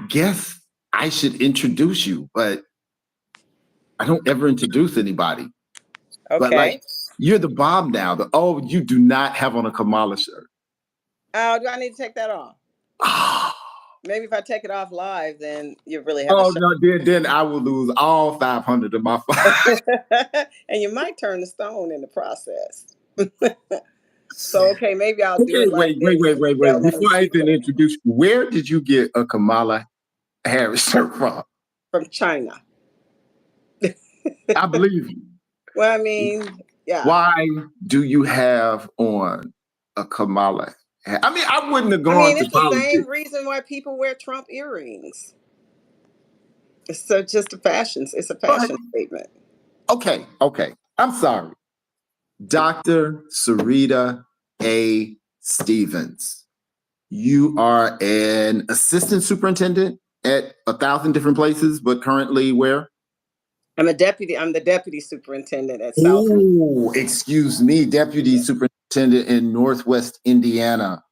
guess I should introduce you, but I don't ever introduce anybody. But like, Okay. you're the Bob now. You do not have on a Kamala shirt. Oh, do I need to take that off? Oh Maybe if I take it off live, then you really have a show. no, then I will lose all 500 of my And you might turn to stone in the process. So, okay, maybe I'll do Okay, it like this. wait. Before I even introduce you, where did you get a Kamala Harris shirt from? From China. I believe you. Well, I mean, yeah. Why do you have on a Kamala? I mean, I wouldn't have gone to It's the politics. same reason why people wear Trump earrings. It's just a fashion. It's a fashion statement. Okay. I'm sorry. Dr. Sarita A. Stevens, you are an assistant superintendent at 1,000 different places, but currently where? I'm the deputy superintendent at South. Oh, excuse me, deputy superintendent in Northwest Indiana.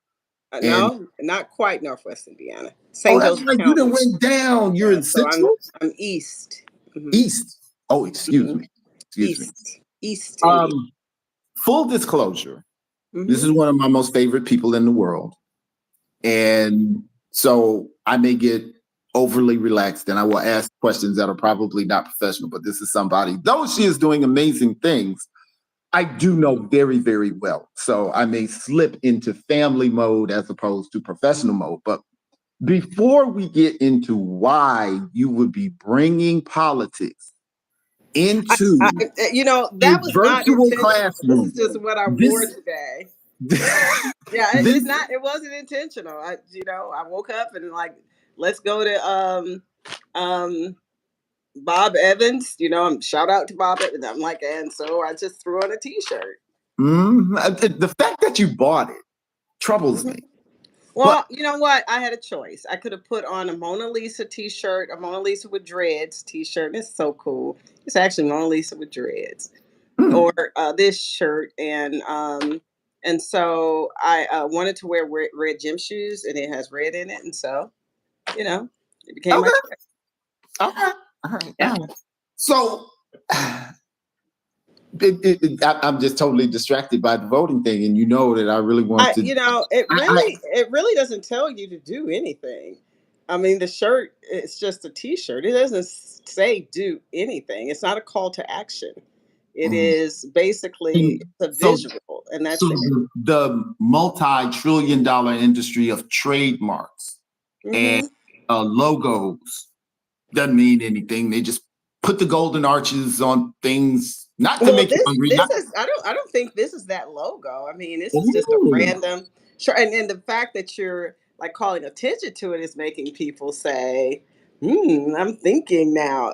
No, not quite Northwest Indiana. St. Joseph County. You done went down. You're in Central? I'm east. Mm-hmm. East. Oh, excuse me. East. Full disclosure, this is one of my most favorite people in the world. And so I may get overly relaxed and I will ask questions that are probably not professional, but this is somebody, though she is doing amazing things, I do know very, very well. So I may slip into family mode as opposed to professional mode. But before we get into why you would be bringing politics into that was virtual not classroom. This is just what I wore today. It wasn't intentional. I woke up and like, let's go to Bob Evans. Shout out to Bob Evans. I'm like, and so I just threw on a T-shirt. The fact that you bought it troubles me. Well, you know what? I had a choice. I could have put on a Mona Lisa T-shirt, a Mona Lisa with dreads T-shirt. It's so cool. It's actually Mona Lisa with dreads, or this shirt, and so I wanted to wear red gym shoes, and it has red in it, and so it became my choice. All right. Yeah. So I'm just totally distracted by the voting thing, and that I really want to. It really doesn't tell you to do anything. I mean, the shirt, it's just a T-shirt. It doesn't say do anything. It's not a call to action. It is basically a visual, and that's the multi-trillion-dollar industry of trademarks and logos doesn't mean anything. They just put the golden arches on things. Not to make you hungry. I don't think this is that logo. I mean, this is just a random shirt, and the fact that you're like calling attention to it is making people say, I'm thinking now,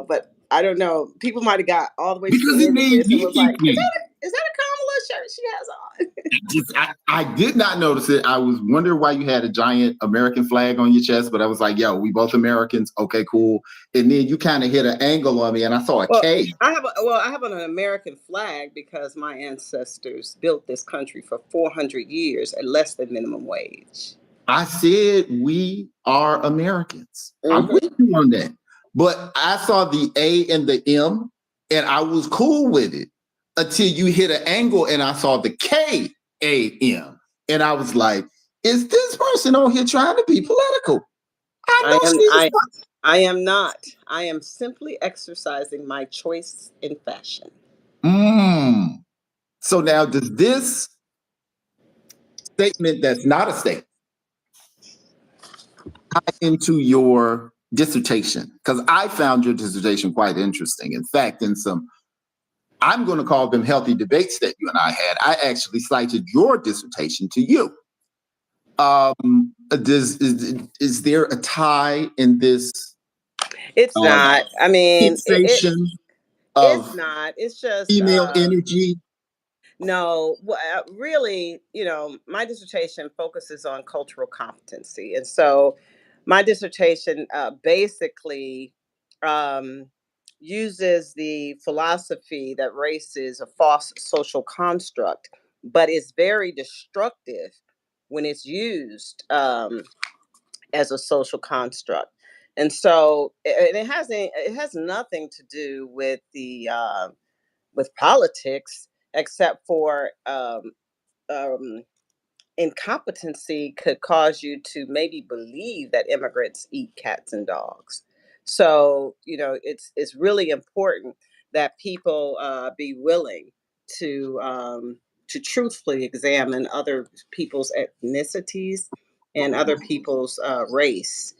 but I don't know. People might have got all the way because it made me was like, is that a Kamala shirt she has on? I did not notice it. I was wondering why you had a giant American flag on your chest, but I was like, yo, we both Americans. Okay, cool. And then you kind of hit an angle on me and I saw a K. I have an American flag because my ancestors built this country for 400 years at less than minimum wage. I said we are Americans. I'm with you on that. But I saw the A and the M and I was cool with it until you hit an angle and I saw the K-A-M. And I was like, is this person on here trying to be political? I am not. I am simply exercising my choice in fashion. So now does this statement that's not a statement tie into your dissertation? Because I found your dissertation quite interesting. In fact, I'm going to call them healthy debates that you and I had, I actually cited your dissertation to you. Is there a tie in this? It's not. I mean, it's not. It's just female energy. No, really, my dissertation focuses on cultural competency. And so my dissertation basically uses the philosophy that race is a false social construct, but it's very destructive when it's used as a social construct. And so it has nothing to do with politics, except for um, incompetency could cause you to maybe believe that immigrants eat cats and dogs. So it's really important that people be willing to truthfully examine other people's ethnicities and other people's race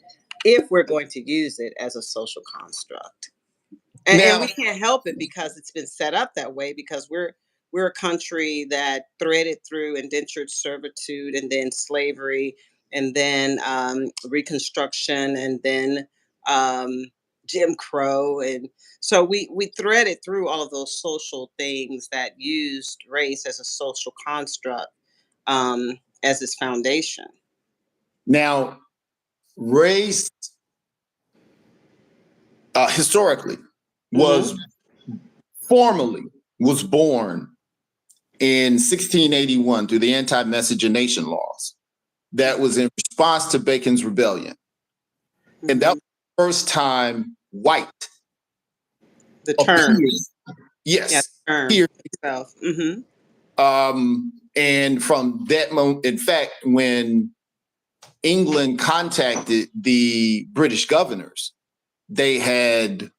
if we're going to use it as a social construct. And Now, we can't help it because it's been set up that way, because we're a country that threaded through indentured servitude and then slavery and then Reconstruction and then um, Jim Crow. And so we threaded through all of those social things that used race as a social construct as its foundation. now, race historically Hmm. was formally was born in 1681 through the anti-miscegenation laws. That was in response to Bacon's rebellion, and that Hmm. was the first time white The term, appeared. yeah, Yes, the term appeared. itself. Hmm. And from that moment, in fact, when England contacted the British governors, they had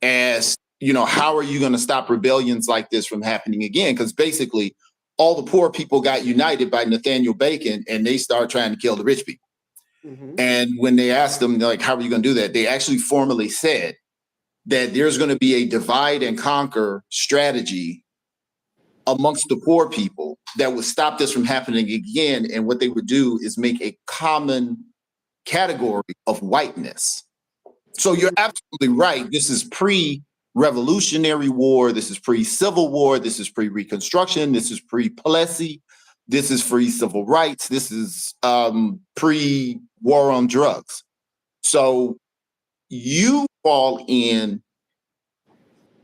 asked, how are you going to stop rebellions like this from happening again? Because basically, all the poor people got united by Nathaniel Bacon, and they started trying to kill the rich people. Hmm. And when they asked them, like, how are you going to do that? They actually formally said that there's going to be a divide and conquer strategy amongst the poor people that would stop this from happening again. And what they would do is make a common category of whiteness. So you're absolutely right. This is pre-Revolutionary War. This is pre-Civil War. This is pre-Reconstruction. This is pre-Plessy. This is pre-civil rights. This is pre-war on drugs. So you fall in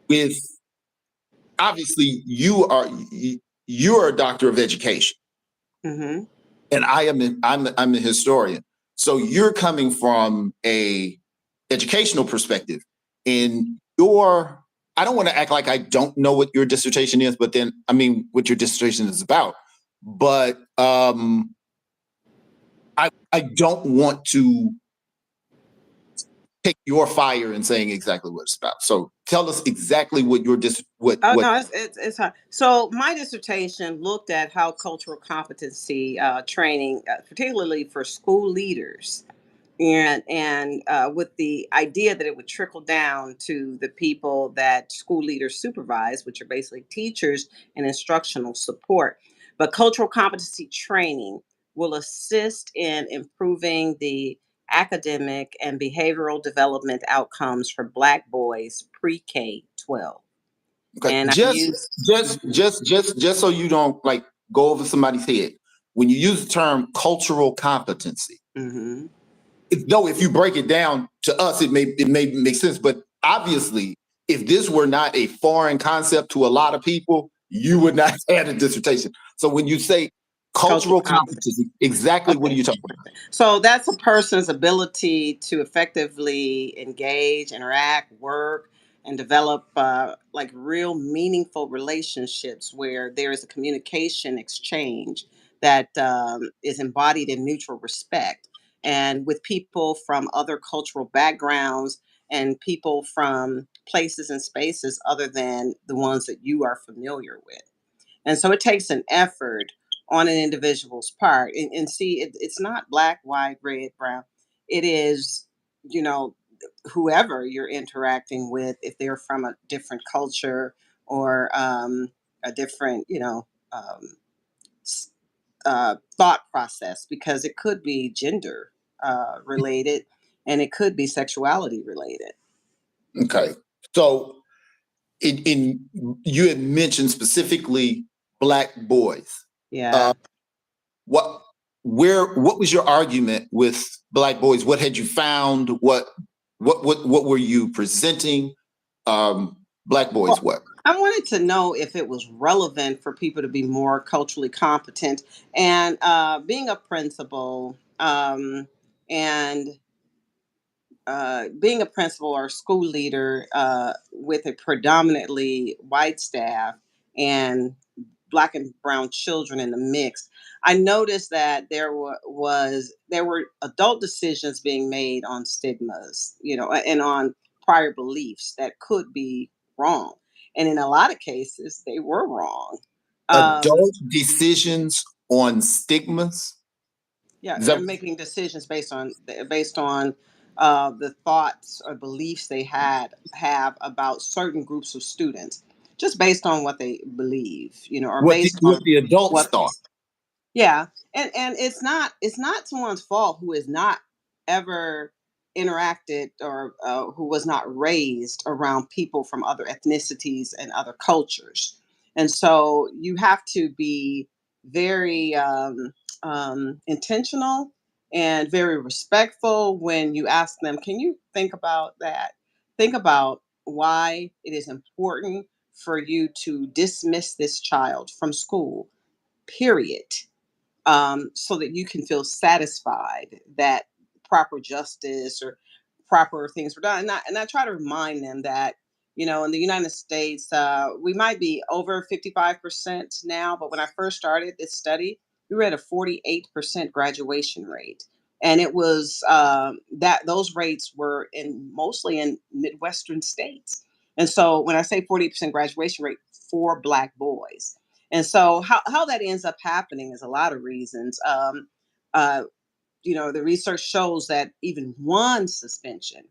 with, obviously you're a doctor of education, Hmm. and I'm a historian. So you're coming from a educational perspective. In your, I don't want to act like I don't know what your dissertation is, but then I mean what your dissertation is about. But I don't want to pick your fire and saying exactly what it's about. So tell us exactly what your Oh what. no, it's hard. So my dissertation looked at how cultural competency training, particularly for school leaders, and with the idea that it would trickle down to the people that school leaders supervise, which are basically teachers and instructional support. But cultural competency training will assist in improving the academic and behavioral development outcomes for Black boys pre-K 12. Okay, And I just use. just just just just so you don't like go over somebody's head. When you use the term cultural competency, Mhm. though, if you break it down to us, it may make sense. But obviously, if this were not a foreign concept to a lot of people, you would not have a dissertation. So when you say Cultural cultural competency. competency, exactly what are Okay. you talking about? So that's a person's ability to effectively engage, interact, work, and develop like real meaningful relationships where there is a communication exchange that is embodied in mutual respect, and with people from other cultural backgrounds and people from places and spaces other than the ones that you are familiar with. And so it takes an effort on an individual's part. And see, it's not black, white, red, brown. It is, you know, whoever you're interacting with, if they're from a different culture or a different, um, thought process, because it could be gender related and it could be sexuality related. Okay, so in you had mentioned specifically Black boys. Uh, Yeah. what what was your argument with Black boys? What had you found? What were you presenting? Black boys, Well, what? I wanted to know if it was relevant for people to be more culturally competent. And being a principal, And being a principal or school leader with a predominantly white staff and Black and brown children in the mix, I noticed that there were adult decisions being made on stigmas, and on prior beliefs that could be wrong, and in a lot of cases they were wrong. Um, Adult decisions on stigmas. yeah, Is they're that making decisions based on the thoughts or beliefs they have about certain groups of students, just based on what they believe, or based what on the adults what thought? yeah, and it's not someone's fault who is not ever interacted or who was not raised around people from other ethnicities and other cultures, and so you have to be very intentional and very respectful when you ask them, "Can you think about that? Think about why it is important for you to dismiss this child from school. Period." So that you can feel satisfied that proper justice or proper things were done. And I try to remind them that, in the United States, we might be over 55% now, but when I first started this study, we were at a 48% graduation rate. And it was that those rates were mostly in Midwestern states. And so when I say 40% graduation rate for Black boys, and so how that ends up happening is a lot of reasons. Uh, the research shows that even one suspension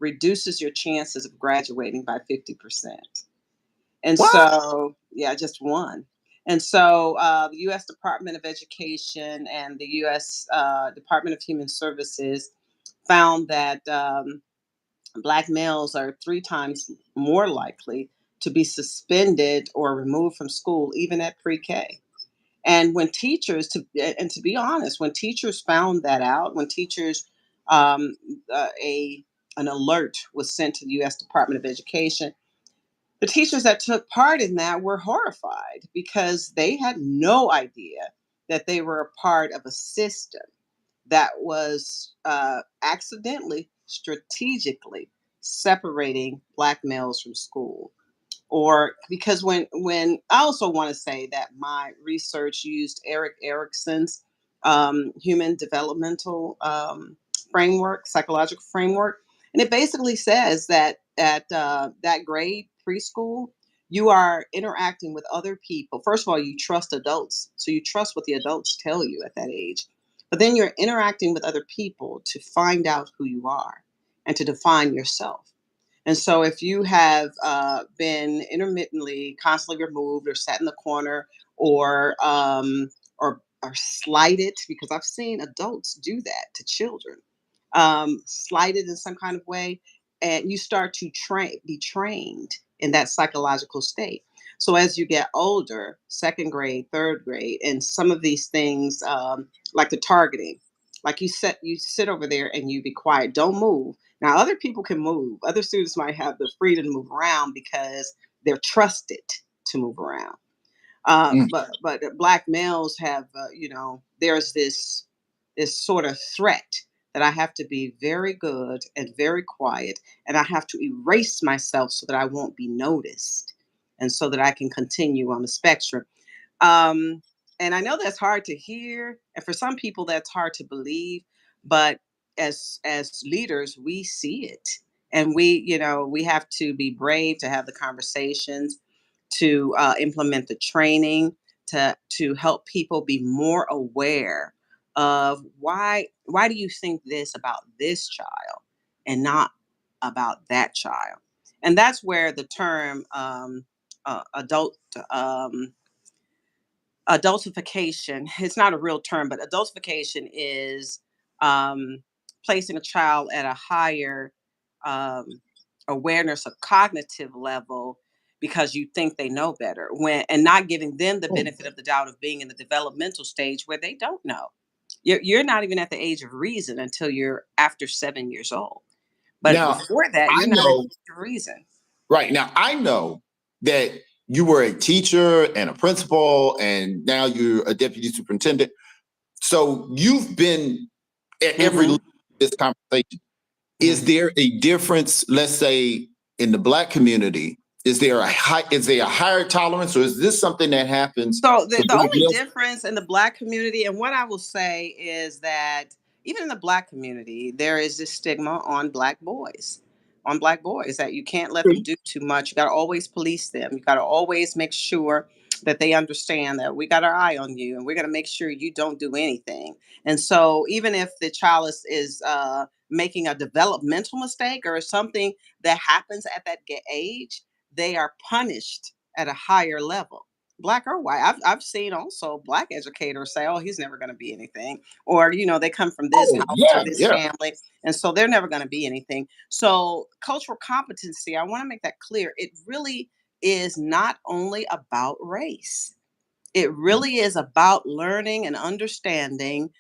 reduces your chances of graduating by 50%. And What? so, yeah, just one. And so the U.S. Department of Education and the U.S. Department of Human Services found that Black males are 3 times more likely to be suspended or removed from school, even at pre-K. And when teachers, to be honest, when teachers found that out, when teachers, um, a an alert was sent to the U.S. Department of Education, the teachers that took part in that were horrified because they had no idea that they were a part of a system that was accidentally, strategically separating Black males from school. Or because when I also want to say that my research used Eric Erickson's human developmental framework, psychological framework, and it basically says that at that grade, preschool, you are interacting with other people. First of all, you trust adults, so you trust what the adults tell you at that age. But then you're interacting with other people to find out who you are and to define yourself. And so, if you have been intermittently, constantly removed, or sat in the corner, or slighted, because I've seen adults do that to children, slighted in some kind of way, and you start to be trained in that psychological state. So as you get older, second grade, third grade, and some of these things, like the targeting, like you sit over there and you be quiet, don't move. Now, other people can move. Other students might have the freedom to move around because they're trusted to move around. Mm. But Black males have, there's this sort of threat that I have to be very good and very quiet, and I have to erase myself so that I won't be noticed, and so that I can continue on the spectrum. Um, and I know that's hard to hear, and for some people that's hard to believe, but as leaders, we see it, and we have to be brave to have the conversations, to implement the training, to help people be more aware of why do you think this about this child and not about that child. And that's where the term adult adultification, it's not a real term, but adultification is um, placing a child at a higher um, awareness of cognitive level because you think they know better, and not giving them the Oh. benefit of the doubt of being in the developmental stage where they don't know. You're not even at the age of reason until you're after 7 years old, but Now, before that I you're not at the know, age of reason. right now, I know that you were a teacher and a principal, and now you're a deputy superintendent. So you've been at every Hmm. level this conversation. Is there a difference, let's say, in the Black community? Is there a higher tolerance, or is this something that happens? So the only difference in the Black community, and what I will say is that even in the Black community, there is this stigma on Black boys, that you can't let them do too much. You got to always police them. You got to always make sure that they understand that we got our eye on you, and we're going to make sure you don't do anything. And so even if the child is making a developmental mistake or something that happens at that age, they are punished at a higher level, Black or white. I've seen also Black educators say, "Oh, he's never going to be anything," or they come from this house or this family, and so they're never going to be anything. So cultural competency, I want to make that clear. It really is not only about race. It really is about learning and understanding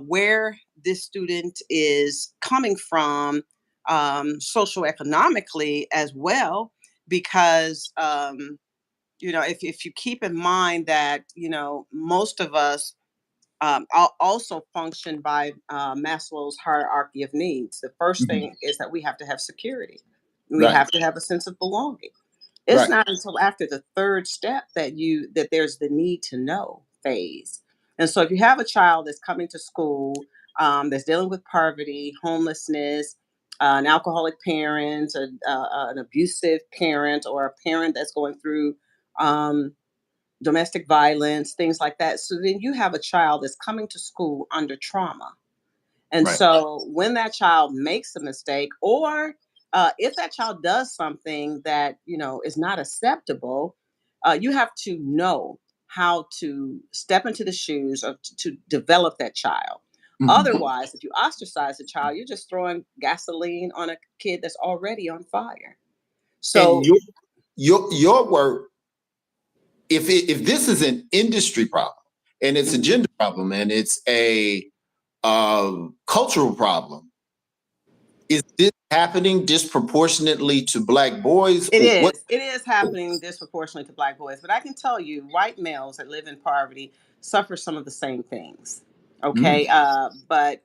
where this student is coming from, socioeconomically as well, because if you keep in mind that most of us also function by Maslow's hierarchy of needs. The first thing is that we have to have security. We have to have a sense of belonging. It's not until after the third step that there's the need to know phase. And so if you have a child that's coming to school, that's dealing with poverty, homelessness, an alcoholic parent, an abusive parent, or a parent that's going through domestic violence, things like that. So then you have a child that's coming to school under trauma. And so when that child makes a mistake, or if that child does something that is not acceptable, you have to know how to step into the shoes of to develop that child. Otherwise, if you ostracize a child, you're just throwing gasoline on a kid that's already on fire. So and your work, if this is an industry problem, and it's a gender problem, and it's a cultural problem, is this happening disproportionately to Black boys? it is. It is happening disproportionately to Black boys. But I can tell you, white males that live in poverty suffer some of the same things. Okay. But,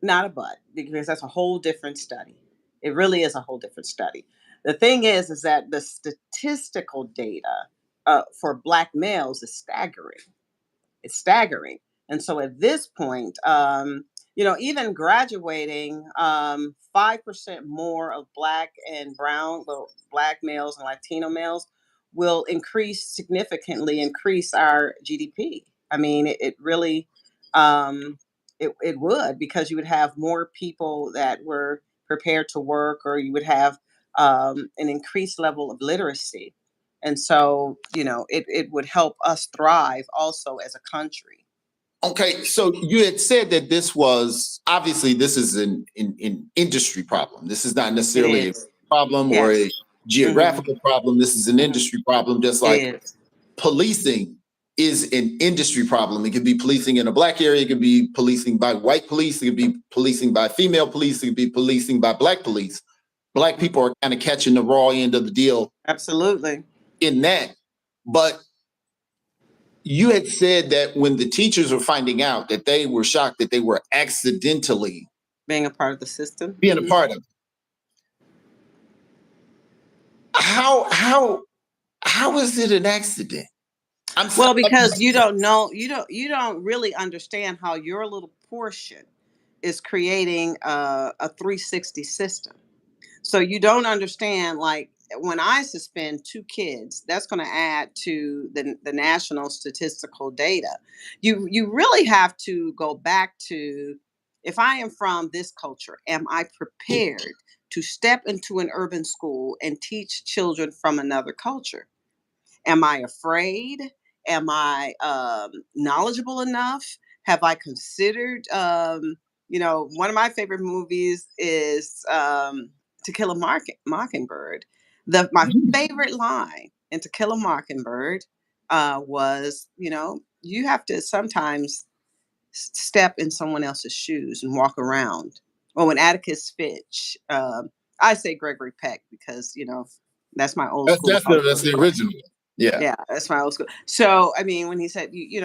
not a but, because that's a whole different study. It really is a whole different study. The thing is that the statistical data for Black males is staggering. It's staggering. And so at this point, even graduating, 5% more of Black and brown, well, Black males and Latino males will significantly increase our GDP. I mean, it really, it would, because you would have more people that were prepared to work, or you would have an increased level of literacy. And so, it would help us thrive also as a country. Okay, so you had said that this is an industry problem. This is not necessarily a problem or a geographical problem. This is an industry problem, just like policing is an industry problem. It could be policing in a Black area, it could be policing by white police, it could be policing by female police, it could be policing by Black police. Black people are kind of catching the raw end of the deal. Absolutely. In that. But you had said that when the teachers were finding out, that they were shocked that they were accidentally being a part of the system. A part of it. How is it an accident? Because you don't know, you don't really understand how your little portion is creating a 360 system. So you don't understand, like, when I suspend 2 kids, that's going to add to the national statistical data. You really have to go back to, if I am from this culture, am I prepared to step into an urban school and teach children from another culture? Am I afraid? Am I knowledgeable enough? Have I considered? One of my favorite movies is To Kill a Mockingbird. My favorite line in To Kill a Mockingbird was, you have to sometimes step in someone else's shoes and walk around. Or when Atticus Finch, I say Gregory Peck because that's my old school. That's the original. Yeah, that's my old school. So I mean, when he said you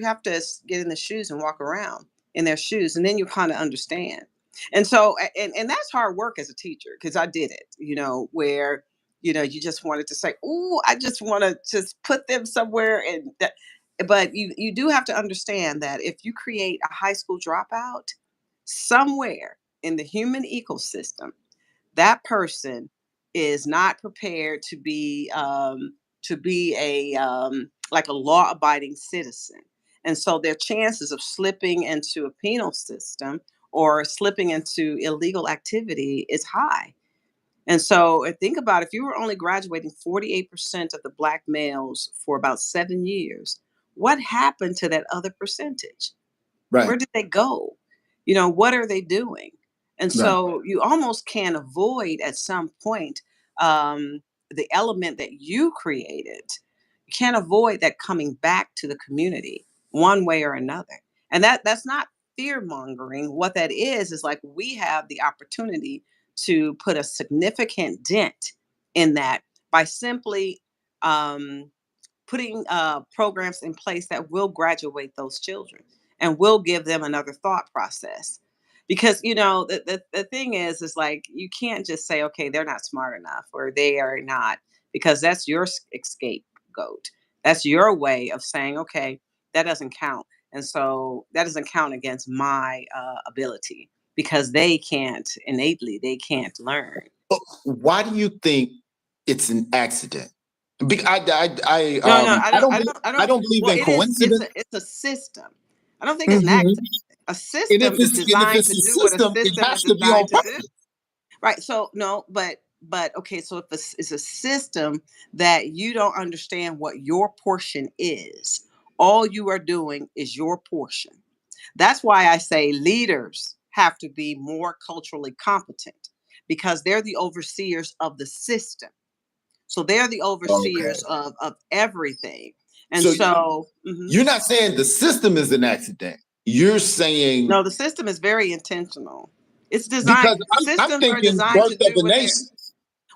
have to get in the shoes and walk around, in their shoes, and then you kind of understand. And so, and that's hard work as a teacher, because I did it, where you just wanted to say, "Oh, I just want to just put them somewhere," and that. But you do have to understand that if you create a high school dropout somewhere in the human ecosystem, that person is not prepared to be a like a law abiding citizen, and so their chances of slipping into a penal system or slipping into illegal activity is high. And so think about, if you were only graduating 48% of the black males for about 7 years, what happened to that other percentage? Right. Where did they go? What are they doing? And Right. so you almost can avoid at some point um, the element that you created. You can't avoid that coming back to the community one way or another. And that's not fear mongering. What that is like, we have the opportunity to put a significant dent in that by simply um, putting programs in place that will graduate those children and will give them another thought process. Because the thing is like, you can't just say, okay, they're not smart enough or they are not, because that's your scapegoat. That's your way of saying, okay, that doesn't count. And so that doesn't count against my ability, because they can't learn. Why do you think it's an accident? No, no, I I don't. don't believe Well, in it is. It's coincidence. a system. I don't think it's an Mhm. accident. A And system is if designed it's to a do what a system, it system is has to be on designed to do. purpose. Right. So no, but okay. So if it's a system that you don't understand what your portion is, all you are doing is your portion. That's why I say leaders have to be more culturally competent, because they're the overseers of the system. So they're the overseers Okay. of everything. And So so, you're not saying the system is an accident. You're saying, no, the system is very intentional. It's designed. because I'm Systems are thinking designed birth to of do a what they're. nation.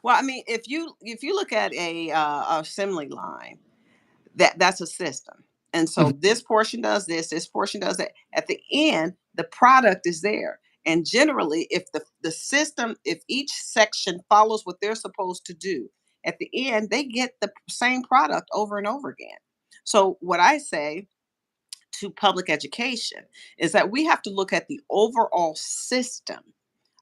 Well, I mean, if you look at a assembly line, that's a system. And so Mhm. this portion does this portion does that. At the end, the product is there. And generally, if the system, if each section follows what they're supposed to do, at the end, they get the same product over and over again. So what I say to public education is that we have to look at the overall system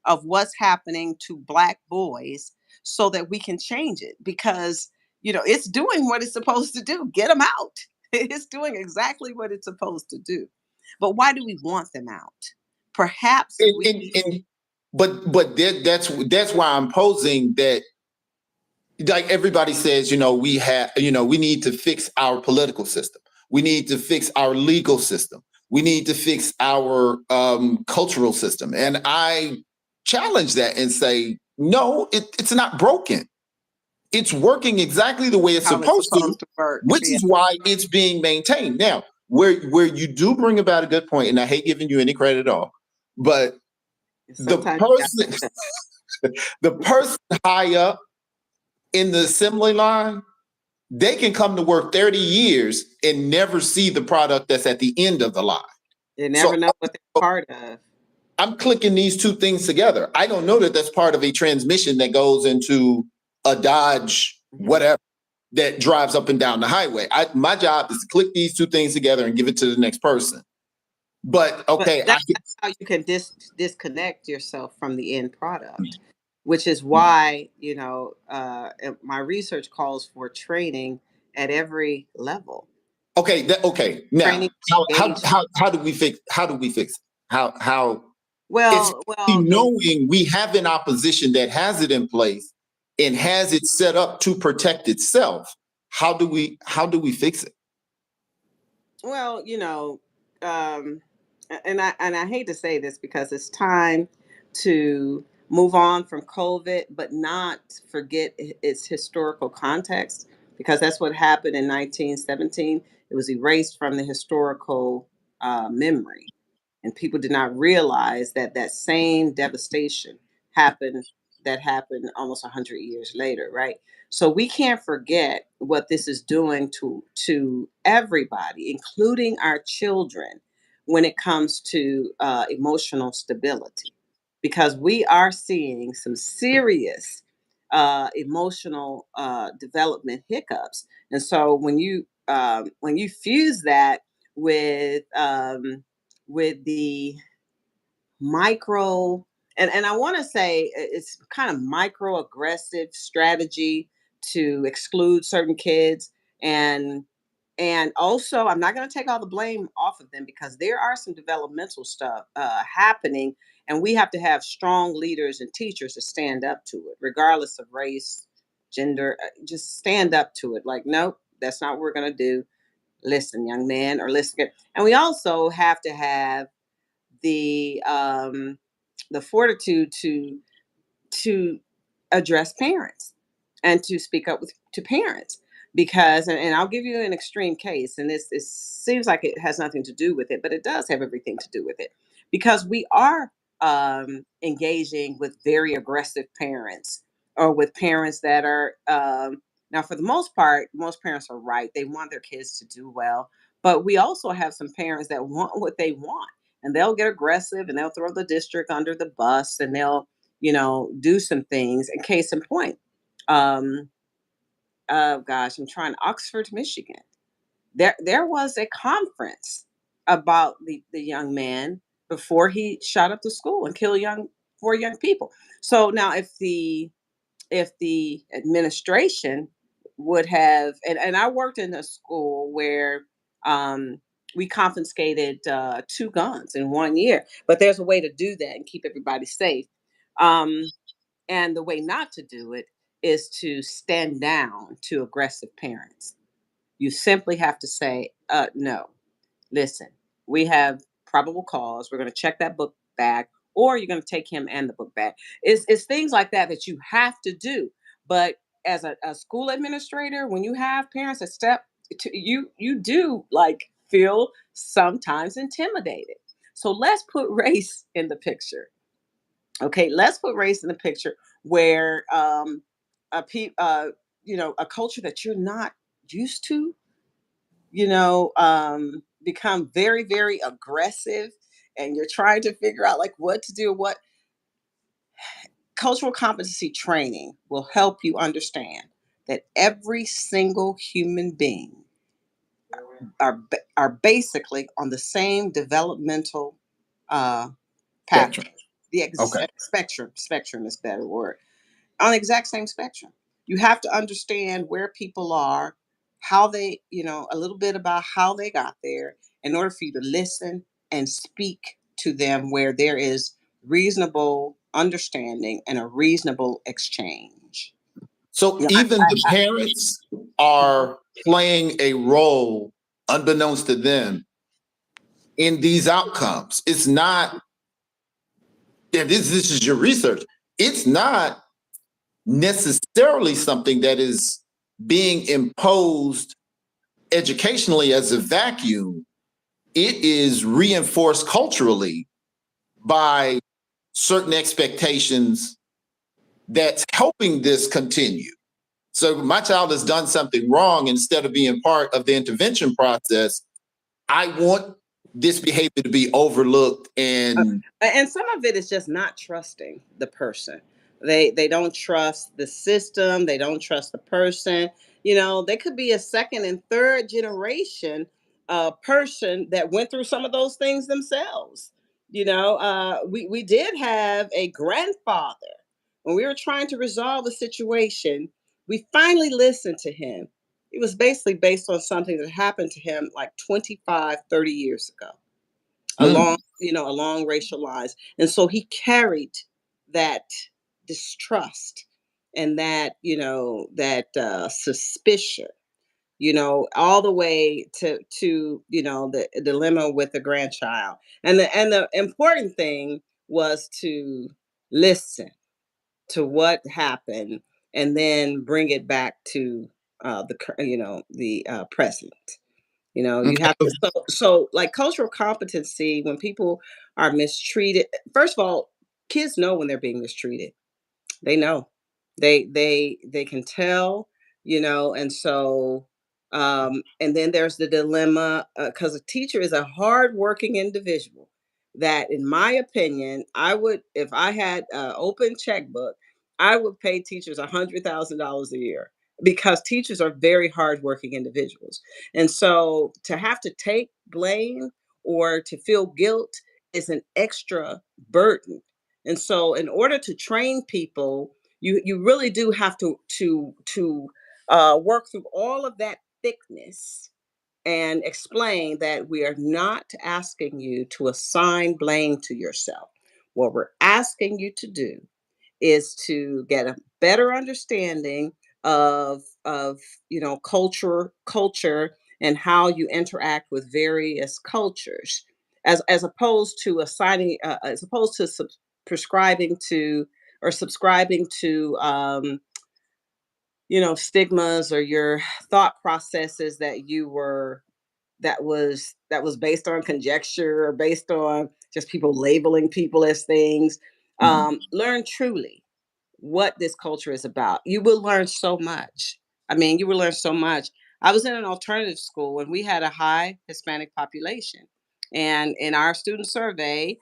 of what's happening to black boys so that we can change it, because it's doing what it's supposed to do. Get them out. It's doing exactly what it's supposed to do. But why do we want them out? Perhaps And, we. that's why I'm posing that, like everybody says, we need to fix our political system. We need to fix our legal system. We need to fix our cultural system. And I challenge that and say, no, it's not broken. It's working exactly the way it's How it's supposed to, supposed to work. which Yeah. is why it's being maintained. Now, where you do bring about a good point, and I hate giving you any credit at all, but the Sometimes person, the person high up in the assembly line, they can come to work 30 years and never see the product that's at the end of the line. you So never know what they're part of. I'm clicking these two things together. I don't know that that's part of a transmission that goes into a Dodge, Mhm. whatever, that drives up and down the highway. My job is to click these two things together and give it to the next person. But But okay, that's how you can disconnect yourself from the end product, which is why my research calls for training at every level. okay. Now, Training engagement. how do we fix it? How it's Well, the knowing we have an opposition that has it in place and has it set up to protect itself. How do we fix it? Well, um, and I hate to say this, because it's time to move on from COVID, but not forget its historical context, because that's what happened in 1917. It was erased from the historical memory, and people did not realize that that same devastation happened that happened almost 100 years later, right? So we can't forget what this is doing to everybody, including our children, when it comes to emotional stability, because we are seeing some serious emotional development hiccups. And so when you fuse that with the micro, and I want to say it's kind of microaggressive strategy to exclude certain kids, and also I'm not going to take all the blame off of them, because there are some developmental stuff happening, and we have to have strong leaders and teachers to stand up to it regardless of race, gender. Just stand up to it, like, nope, that's not what we're going to do. Listen, young man, or listen. And we also have to have the um the fortitude to address parents and to speak up to parents, because and I'll give you an extreme case, and this seems like it has nothing to do with it, but it does have everything to do with it, because we are engaging with very aggressive parents, or with parents that are now, for the most part, most parents are right, they want their kids to do well, but we also have some parents that want what they want, and they'll get aggressive, and they'll throw the district under the bus, and they'll do some things. And case in point, um, oh gosh, I'm trying, Oxford, Michigan. There was a conference about the young man before he shot up the school and killed 4 young people. So now, if the administration would have, and I worked in a school where um, we confiscated 2 guns in 1 year, but there's a way to do that and keep everybody safe. Um, and the way not to do it is to stand down to aggressive parents. You simply have to say, no, listen, we have probable cause. We're going to check that book bag, or you're going to take him and the book bag. It's things like that that you have to do. But as a school administrator, when you have parents that step to you, you do like feel sometimes intimidated. So let's put race in the picture. Okay, let's put race in the picture, where a culture that you're not used to, become very, very aggressive, and you're trying to figure out like what to do. What cultural competency training will help you understand that every single human being are basically on the same developmental uh, Spectrum. pathway. The Okay. spectrum is a better word, on the exact same spectrum. You have to understand where people are, how they, a little bit about how they got there, in order for you to listen and speak to them where there is reasonable understanding and a reasonable exchange. So You know, even the parents are playing a role, unbeknownst to them, in these outcomes. It's not, yeah, this is your research. It's not necessarily something that is being imposed educationally as a vacuum. It is reinforced culturally by certain expectations that's helping this continue. So my child has done something wrong. Instead of being part of the intervention process, I want this behavior to be overlooked. And and some of it is just not trusting the person. They don't trust the system. They don't trust the person. They could be a second and third generation person that went through some of those things themselves. We did have a grandfather when we were trying to resolve a situation. We finally listened to him. It was basically based on something that happened to him like 25, 30 years ago, along mm, along racial lines, and so he carried that distrust and that suspicion, all the way to the dilemma with the grandchild. And the important thing was to listen to what happened, and then bring it back to the present. You have okay. to, so like cultural competency, when people are mistreated, first of all, kids know when they're being mistreated. They know. They can tell, and so And then there's the dilemma, because a teacher is a hardworking individual that, in my opinion, I would, if I had an open checkbook, I would pay teachers $100,000 a year, because teachers are very hardworking individuals. And so to have to take blame or to feel guilt is an extra burden. And so in order to train people, you really do have to work through all of that thickness and explain that we are not asking you to assign blame to yourself. What we're asking you to do is to get a better understanding of culture and how you interact with various cultures, as opposed to assigning as opposed to prescribing to or subscribing to stigmas or your thought processes that was based on conjecture or based on just people labeling people as things. Mhm. Learn truly what this culture is about. You will learn so much. I mean, you will learn so much. I was in an alternative school and we had a high Hispanic population. And in our student survey,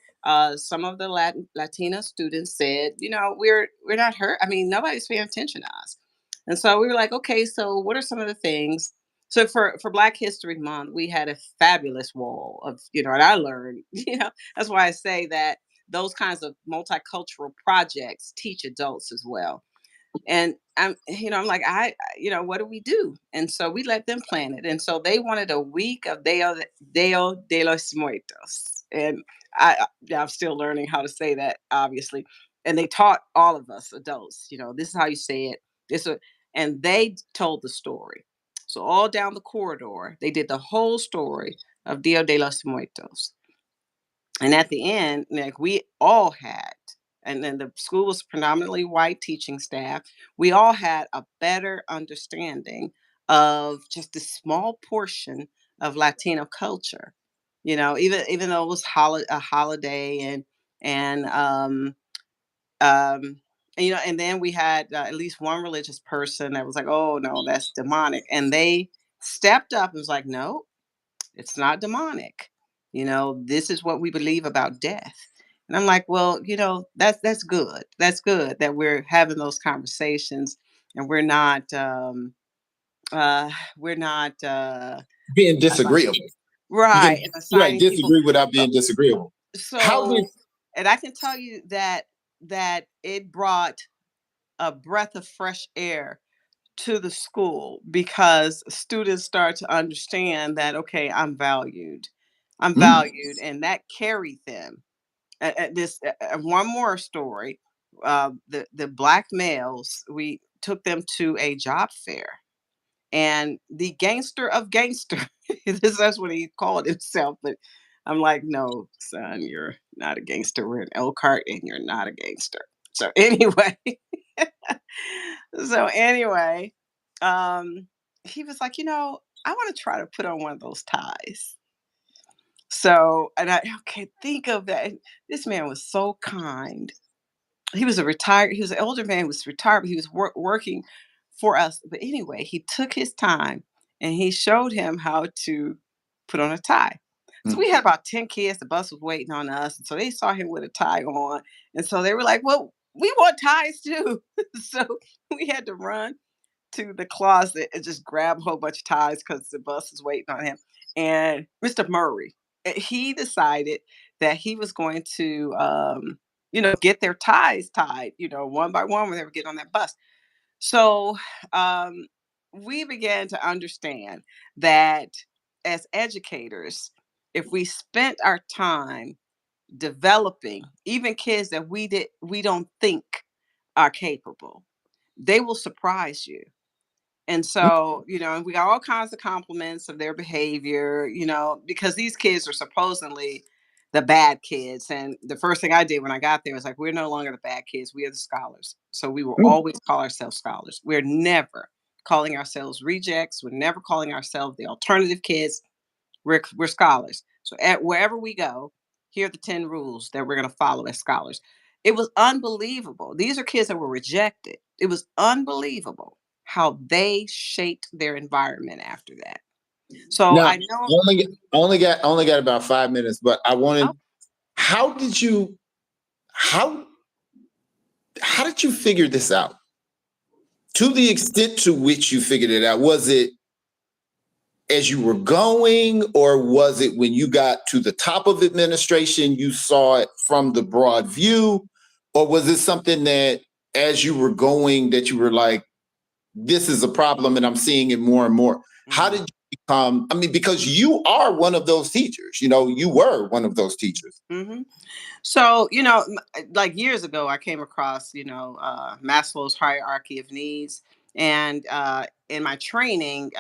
some of the Latina students said, we're not hurt. I mean, nobody's paying attention to us. And so we were like, okay, so what are some of the things? So for Black History Month, we had a fabulous wall of, and I learned, that's why I say that those kinds of multicultural projects teach adults as well. And I'm like, what do we do? And so we let them plan it. And so they wanted a week of Deo de los Muertos. And I'm still learning how to say that, obviously. And they taught all of us adults, this is how you say it. And they told the story. So all down the corridor, they did the whole story of Dia de los Muertos. And at the end, like we all had, and then the school was predominantly white teaching staff, we all had a better understanding of just a small portion of Latino culture. Even though it was a holiday and um and then we had at least one religious person that was like, oh no, that's demonic, and they stepped up and was like, no, it's not demonic. This is what we believe about death. And I'm like, well, that's good. That's good that we're having those conversations and uh we're not Being assi- disagreeable. You right, can and right assigning people. disagree without uh, being disagreeable. How did so and I can tell you that it brought a breath of fresh air to the school, because students start to understand that, okay, I'm mm, valued, and that carried them. One more story. The black males, we took them to a job fair, and the gangster of gangster, that's what he called himself. But I'm like, no, son, you're not a gangster. We're in Elkhart, and you're not a gangster. So anyway, so anyway, um, he was like, I want to try to put on one of those ties. So, and okay, think of that. This man was so kind. He was an older man who was retired, but he was working for us. But anyway, he took his time and he showed him how to put on a tie. So mm. we had about 10 kids. The bus was waiting on us. And so they saw him with a tie on. And so they were like, well, we want ties too. So we had to run to the closet and just grab a whole bunch of ties because the bus is waiting on him. And Mr. Murray, he decided that he was going to, get their ties tied, one by one when they were getting on that bus. So um, we began to understand that as educators, if we spent our time developing even kids that we don't think are capable, they will surprise you. And so, and we got all kinds of compliments of their behavior, because these kids are supposedly the bad kids. And the first thing I did when I got there was like, we're no longer the bad kids. We are the scholars. So we will Mm. always call ourselves scholars. We're never calling ourselves rejects. We're never calling ourselves the alternative kids. We're scholars. So wherever we go, here are the 10 rules that we're going to follow as scholars. It was unbelievable. These are kids that were rejected. It was unbelievable how they shaped their environment after that. So Now, I know. only got about 5 minutes, but I Oh, wanted. How did you how how did you figure this out? To the extent to which you figured it out, was it as you were going, or was it when you got to the top of administration, you saw it from the broad view, or was it something that as you were going that you were like, this is a problem and I'm seeing it more and more? How mhm. did you become? I mean, because you are one of those teachers, you were one of those teachers. Mhm. So, like years ago, I came across, Maslow's hierarchy of needs. And in my training,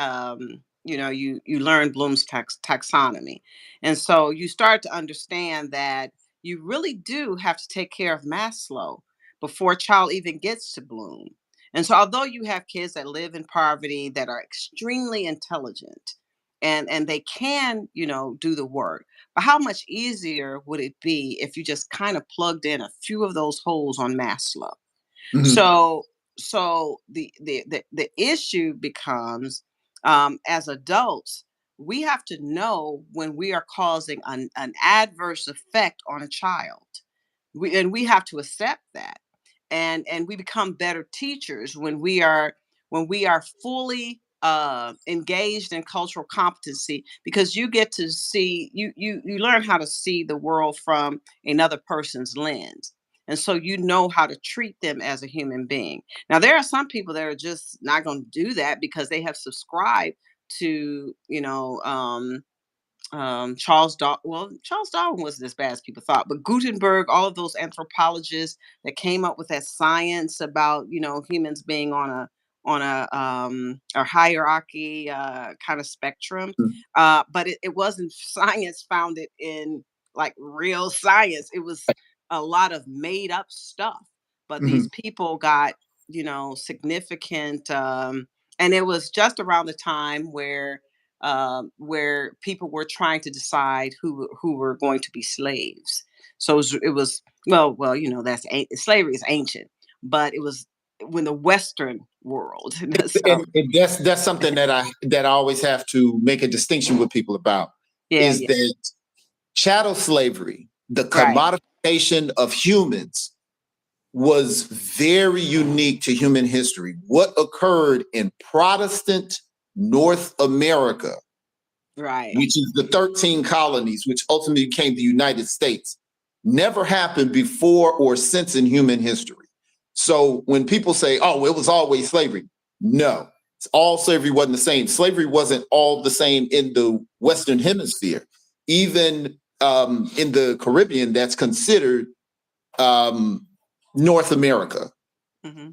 you learn Bloom's taxonomy. And so you start to understand that you really do have to take care of Maslow before a child even gets to Bloom. And so, although you have kids that live in poverty that are extremely intelligent and they can, do the work, but how much easier would it be if you just kind of plugged in a few of those holes on Maslow? Mhm. So, the issue becomes, as adults, we have to know when we are causing an adverse effect on a child. We have to accept that, and we become better teachers when we are fully engaged in cultural competency, because you get to see, you learn how to see the world from another person's lens, and so you know how to treat them as a human being. Now there are some people that are just not going to do that because they have subscribed to, Charles Darwin wasn't as bad as people thought, but Gutenberg, all of those anthropologists that came up with that science about, humans being on a hierarchy kind of spectrum. Mhm. But it wasn't science founded in like real science. It was a lot of made up stuff. But these Mhm. people got, significant, and it was just around the time where people were trying to decide who were going to be slaves. So it was well, slavery is ancient, but it was when the Western world. So And that's something that I always have to make a distinction with people about, yeah, is yeah, that chattel slavery, the right, commodification of humans, was very unique to human history. What occurred in Protestant North America, right. which is the 13 colonies, which ultimately became the United States, never happened before or since in human history. So when people say, oh, it was always slavery, no, all slavery wasn't the same. Slavery wasn't all the same in the Western Hemisphere. Even in the Caribbean, that's considered um, North America. Hmm.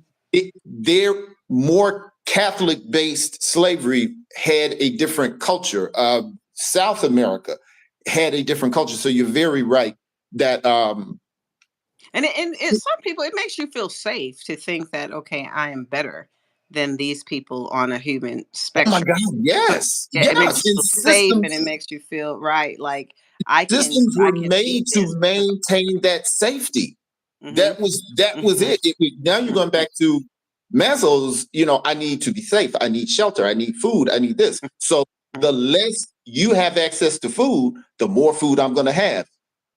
Their more Catholic based slavery had a different culture. South America had a different culture. So you're very right that, Some people, it makes you feel safe to think that, okay, I am better than these people on a human oh my spectrum. God, So yes, yeah, it makes yes. you And feel safe, and it makes you feel right, like systems I were can made be to this because maintain that safety. hmm That was hmm it. Now you're going back to Maslow's, I need to be safe. I need shelter. I need food. I need this. So the less you have access to food, the more food I'm going to have.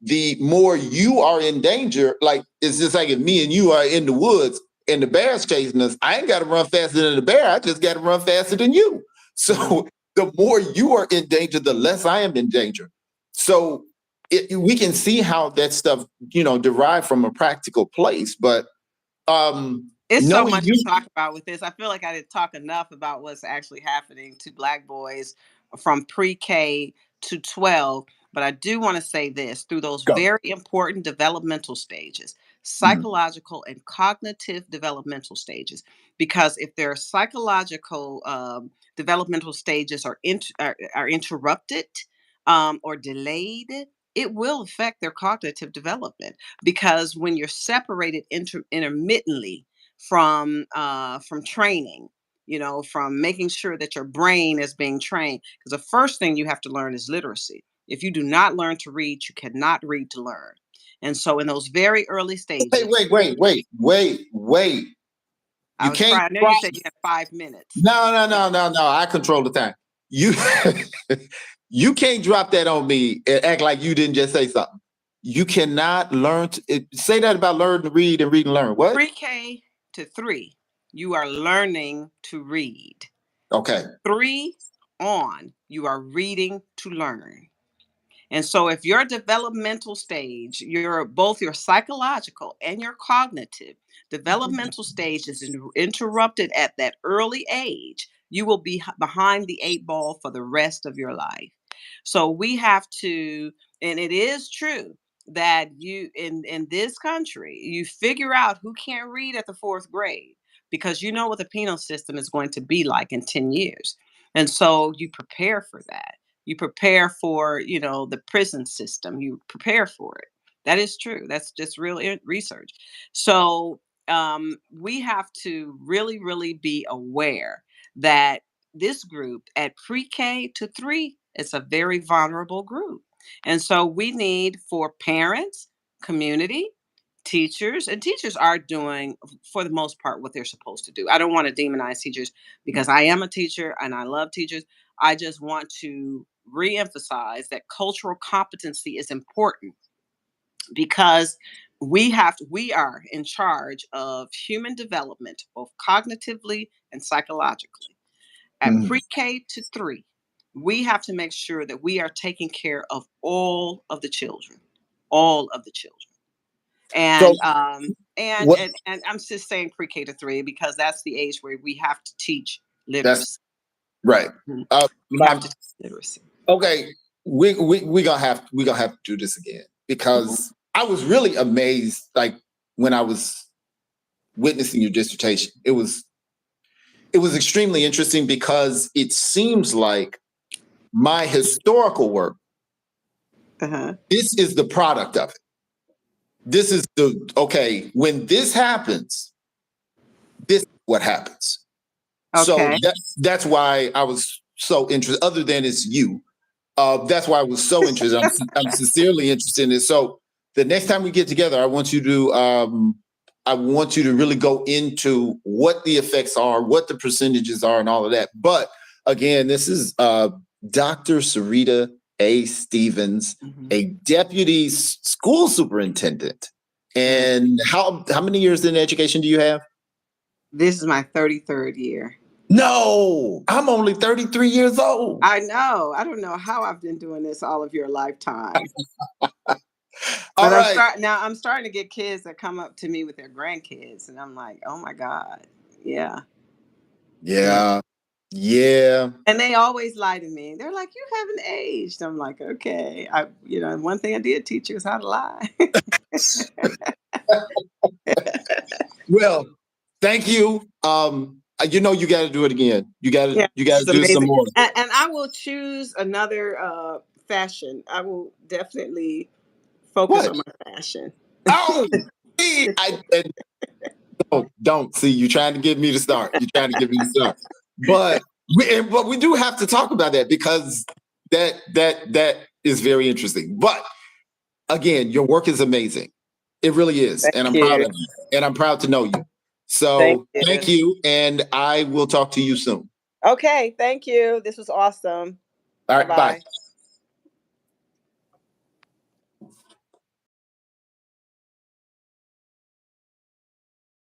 The more you are in danger, like it's just like if me and you are in the woods and the bear's chasing us, I ain't got to run faster than the bear. I just got to run faster than you. hmm So the more you are in danger, the less I am in danger. So we can see how that stuff, derived from a practical place. But It's so knowing much to you, talk about with this. I feel like I didn't talk enough about what's actually happening to Black boys from pre-K to 12. But I do want to say this: through those go. very important developmental stages, Mhm. psychological and cognitive developmental stages, because if their psychological developmental stages are interrupted or delayed, it will affect their cognitive development. Because when you're separated intermittently from training, from making sure that your brain is being trained, because the first thing you have to learn is literacy. If you do not learn to read, you cannot read to learn. And so in those very early Wait, stages, wait, wait, wait, wait, wait. I was trying. I know you said you had 5 minutes. No. I control the time. You you can't drop that on me and act like you didn't just say something. You cannot learn to say that about learn to read and read and learn. What? Pre-K to 3, you are learning to read. Okay. 3 on, you are reading to learn. And so if your developmental stage, both your psychological and your cognitive developmental stage is interrupted at that early age, you will be behind the 8 ball for the rest of your life. So we have to, and it is true that you in this country, you figure out who can't read at the 4th grade because you know what the penal system is going to be like in 10 years. And so you prepare for that. You prepare for, the prison system. You prepare for it. That is true. That's just real research. So we have to really, really be aware that this group at pre-K to 3, it's a very vulnerable group. And so we need for parents, community, teachers, and teachers are doing, for the most part, what they're supposed to do. I don't want to demonize teachers because I am a teacher and I love teachers. I just want to reemphasize that cultural competency is important because we are in charge of human development, both cognitively and psychologically. At pre-K to 3, we have to make sure that we are taking care of all of the children, all of the children. And and I'm just saying pre-K to 3 because that's the age where we have to teach literacy. That's right. We have to teach literacy. Okay, we gonna have to do this again because I was really amazed, like when I was witnessing your dissertation. It was extremely interesting because it seems like my historical work. This is the product of it. This is when this happens, this is what happens. Okay. So that's why I was so interested. Other than it's you. That's why I was so interested. I'm sincerely interested in it. So the next time we get together, I want you to really go into what the effects are, what the percentages are, and all of that. But again, this is Dr. Sarita A. Stevens, a deputy school superintendent. And how many years in education do you have? This is my 33rd year. No, I'm only 33 years old. I know. I don't know how I've been doing this all of your lifetime. All right. I'm starting to get kids that come up to me with their grandkids, and I'm like, oh my God, yeah. And they always lie to me. They're like, you haven't aged. I'm like, okay. One thing I did teach you is how to lie. Well, thank you. You got to do it again. You got to do some more. And I will choose another fashion. I will definitely focus on my fashion. Oh, don't see. You're trying to get me to start. But we do have to talk about that because that is very interesting. But again, your work is amazing. It really is, and I'm proud of you. And I'm proud to know you. So thank you, and I will talk to you soon. Okay, thank you. This was awesome. All right, bye.